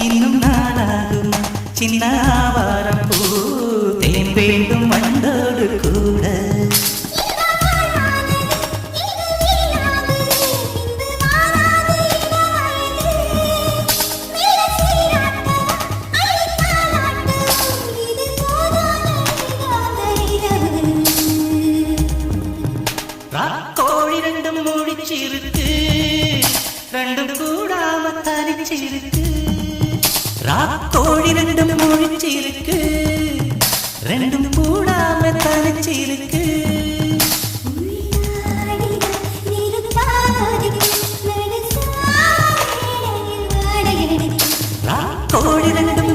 இன்னும் நாளாகும் சின்ன ஆவாரம் பூ தேன் வேண்டும் வண்டோடு கூட கோழி ரெண்டும் முடிச்சிருக்கு ரெண்டும் கூடாம தனிச்சிருக்கு கோழி ரெண்டும் முடிச்சிருக்கு ரெண்டும் கூடாம தனிச்சிருக்கு கோழி ரெண்டும்